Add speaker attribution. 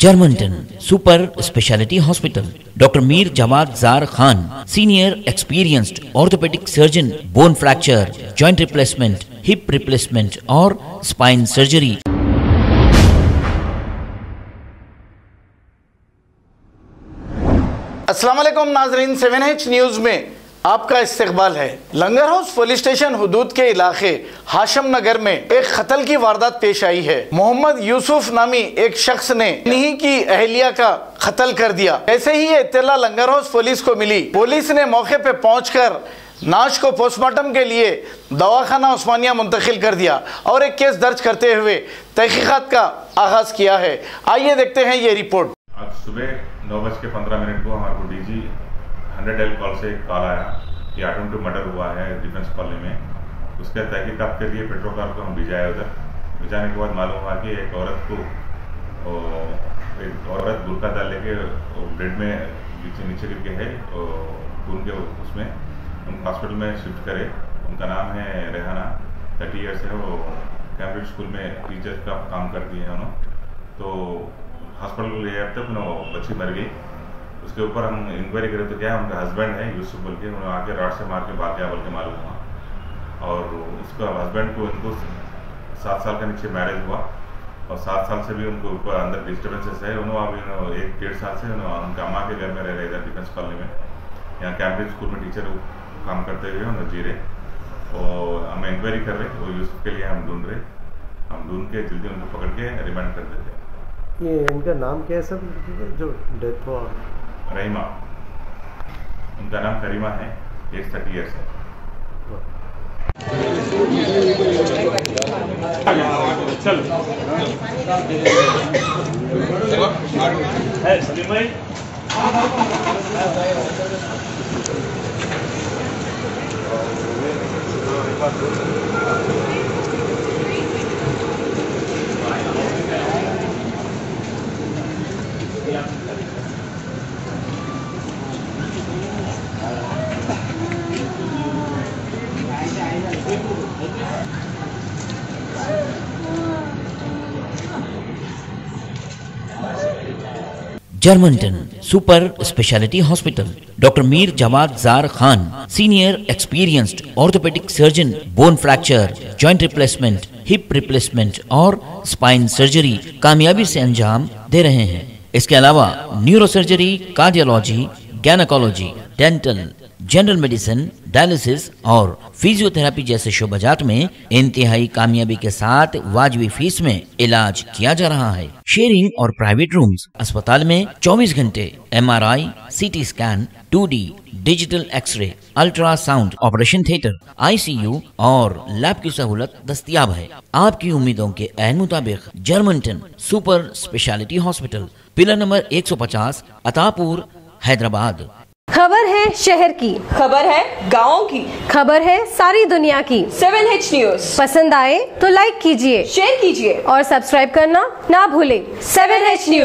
Speaker 1: Germanton super speciality hospital, doctor Mir Jawad Jar Khan, senior experienced orthopaedic surgeon, bone fracture, joint replacement, hip replacement और spine surgery.
Speaker 2: अस्सलाम वालेकुम नाजरीन, 7H news में आपका इस्तकबाल है। लंगर हाउस पुलिस स्टेशन हुदूद के इलाके हाशम नगर में एक कत्ल की वारदात पेश आई है। मोहम्मद यूसुफ नामी एक शख्स ने इन्हीं की अहलिया का कत्ल कर दिया। ऐसे ही इत्तला लंगर हाउस पुलिस को मिली। पुलिस ने मौके पे पहुंचकर नाश को पोस्टमार्टम के लिए दवाखाना उस्मानिया मुंतकिल कर दिया और एक केस दर्ज करते हुए तहकीकात का आगाज किया है। आइए देखते हैं ये रिपोर्ट।
Speaker 3: आज सुबह 9:15 को हमारे को DG 100L कॉल से एक कॉल आया कि अटेम्प्ट मर्डर हुआ है डिफेंस कॉलोनी में। उसके तहकीकात के लिए पेट्रोल कार को हम भिजाए। उधर भिजाने के बाद मालूम हुआ कि एक औरत बुर्का डाल लेके बेड में नीचे गिर के है खून के उसमें उनको हॉस्पिटल में शिफ्ट करे। उनका नाम है रेहाना, 30 ईयर्स है। वो कैम्ब्रिज स्कूल में टीचर का काम करती है उन्होंने। तो हॉस्पिटल ले आए तक बच्ची मर गई। उसके ऊपर हम इंक्वायरी करें तो क्या उनका हस्बैंड है यूसुफ बोल के, उन्होंने आके रॉड से मार के भाग गया बोल के मालूम हुआ। और उसका हस्बैंड को उनको 7 साल का नीचे मैरिज हुआ और 7 साल से भी उनको ऊपर अंदर डिस्टर्बेंसेस है। उन्होंने अभी 1-1.5 साल से उनका अम्मा के घर में रह रहे इधर डिफेंस कॉलोनी में। यहाँ कैम्ब्रिज स्कूल में टीचर काम करते हुए उन्होंने जी रहे और हम इंक्वायरी कर रहे। वो यूसुफ के लिए हम ढूंढ रहे। हम ढूंढ के जल्दी उनको पकड़ के रिमांड कर देते।
Speaker 4: ये इनका नाम क्या है सर जो डेथ हुआ?
Speaker 3: रहीमा, उनका नाम करीमा है, एज 30 ईयर्स है।
Speaker 1: Germanten super speciality hospital, doctor Mir Jawad Jar Khan, senior experienced orthopaedic surgeon, bone fracture, joint replacement, hip replacement और स्पाइन सर्जरी कामयाबी से अंजाम दे रहे हैं। इसके अलावा neuro surgery, cardiology, gynaecology, dental, general medicine, dialysis और फिजियोथेरेपी जैसे शोबाजात में इंतहाई कामयाबी के साथ वाजबी फीस में इलाज किया जा रहा है। शेयरिंग और प्राइवेट रूम्स, अस्पताल में 24 घंटे MRI, CT scan, 2D digital x-ray, ultrasound, operation theatre, ICU और लैब की सहूलत दस्तयाब है। आपकी उम्मीदों के ऐन मुताबिक Germanten super speciality hospital, pillar number 150, Attapur, Hyderabad.
Speaker 5: खबर है शहर की,
Speaker 6: खबर है गाँव की,
Speaker 5: खबर है सारी दुनिया की।
Speaker 6: 7H न्यूज़
Speaker 5: पसंद आए तो लाइक कीजिए,
Speaker 6: शेयर कीजिए
Speaker 5: और सब्सक्राइब करना ना भूलें।
Speaker 6: 7H news.